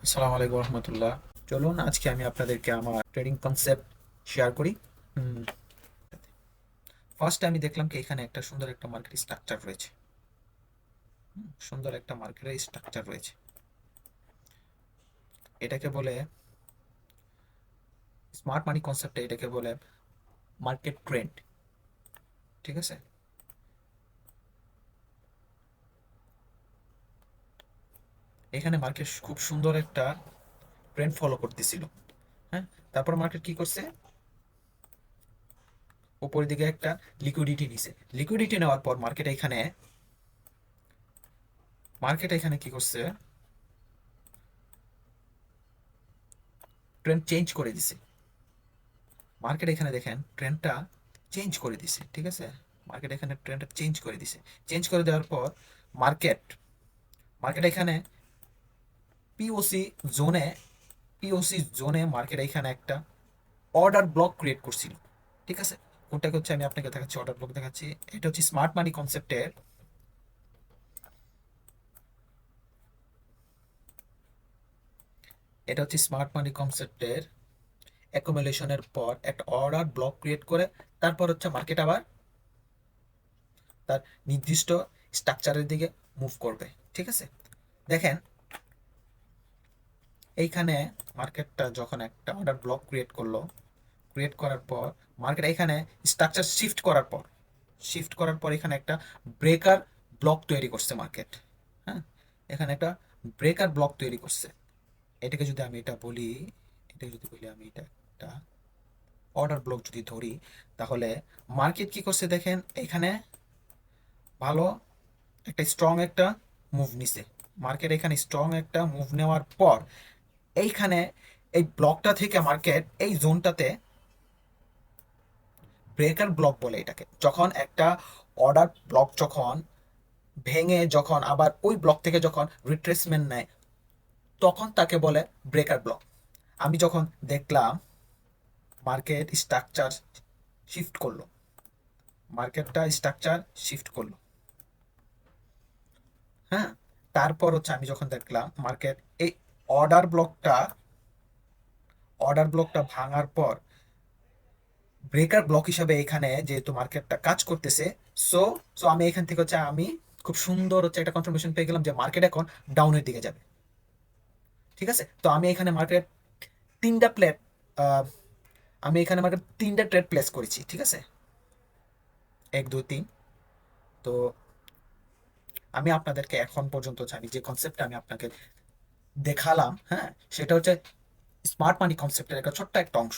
আসসালামু আলাইকুম রহমতুল্লাহ। চলুন আজকে আমি আপনাদেরকে আমার ট্রেডিং কনসেপ্ট শেয়ার করি। ফার্স্ট আমি দেখলাম কি এখানে একটা সুন্দর একটা মার্কেট স্ট্রাকচার রয়েছে। সুন্দর একটা মার্কেটের স্ট্রাকচার রয়েছে, এটাকে বলে স্মার্ট মানি কনসেপ্টে, এটাকে বলে মার্কেট ট্রেন্ড। ঠিক আছে, এখানে মার্কেট খুব সুন্দর একটা ট্রেন্ড ফলো করতেছিল। হ্যাঁ, তারপর মার্কেট কি করছে, উপরের দিকে একটা লিকুইডিটি নিছে। লিকুইডিটি নেওয়ার পর মার্কেট এখানে কি করছে, ট্রেন্ড চেঞ্জ করে দিছে। মার্কেট এখানে দেখেন ট্রেন্ডটা চেঞ্জ করে দিছে। ঠিক আছে, মার্কেট এখানে ট্রেন্ডটা চেঞ্জ করে দিছে। চেঞ্জ করে দেওয়ার পর মার্কেট মার্কেট এখানে পিওসি জোনে পিওসি জোনে মার্কেট এখানে একটা অর্ডার ব্লক ক্রিয়েট করছিল। ঠিক আছে, কোনটাকে হচ্ছে আমি আপনাকে দেখাচ্ছি, অর্ডার ব্লক দেখাচ্ছি। এটা হচ্ছে স্মার্ট মানি কনসেপ্টের, অ্যাকুমুলেশনের পর একটা অর্ডার ব্লক ক্রিয়েট করে তারপর হচ্ছে মার্কেট আবার তার নির্দিষ্ট স্ট্রাকচারের দিকে মুভ করবে। ঠিক আছে, দেখেন এইখানে মার্কেটটা যখন একটা অর্ডার ব্লক ক্রিয়েট করার পর মার্কেট এখানে স্ট্রাকচার শিফট করার পর এখানে একটা ব্রেকার ব্লক তৈরি করছে মার্কেট। হ্যাঁ, এখানে একটা ব্রেকার ব্লক তৈরি করছে। এটাকে যদি আমি এটা বলি এটা যদি বলি আমি এটা একটা অর্ডার ব্লক যদি ধরি, তাহলে মার্কেট কি করছে দেখেন, এখানে ভালো একটা মুভ নিছে। মার্কেট এখানে স্ট্রং একটা মুভ নেওয়ার পর এইখানে এই ব্লকটা থেকে মার্কেট এই জোনটাতে ব্রেকার ব্লক বলে এটাকে, যখন একটা অর্ডার ব্লক যখন ভেঙে যখন আবার ওই ব্লক থেকে যখন রিট্রেসমেন্ট নেয় তখন তাকে বলে ব্রেকার ব্লক। আমি যখন দেখলাম মার্কেট স্ট্রাকচার শিফট করলো মার্কেটটা স্ট্রাকচার শিফট করলো হ্যাঁ, তারপর হচ্ছে আমি যখন দেখলাম মার্কেট এই অর্ডার ব্লকটা অর্ডার ব্লকটা ভাঙার পর ব্রেকার ব্লক হিসাবে এখানে যেহেতু মার্কেটটা কাজ করতেছে, সো সো আমি এখান থেকে হচ্ছে আমি খুব সুন্দর হচ্ছে একটা কনফার্মেশন পেয়ে গেলাম যে মার্কেট এখন ডাউনের দিকে যাবে। ঠিক আছে, তো আমি এখানে মার্কেট তিনটা প্লেট আমি এখানে মার্কেট তিনটা ট্রেড প্লেস করেছি। ঠিক আছে, এক দুই তিন। তো আমি আপনাদেরকে এখন পর্যন্ত আমি যে কনসেপ্টটা আমি আপনাকে দেখালাম, হ্যাঁ, সেটা হচ্ছে স্মার্ট মানি কনসেপ্টের একটা ছোট্ট একটা অংশ।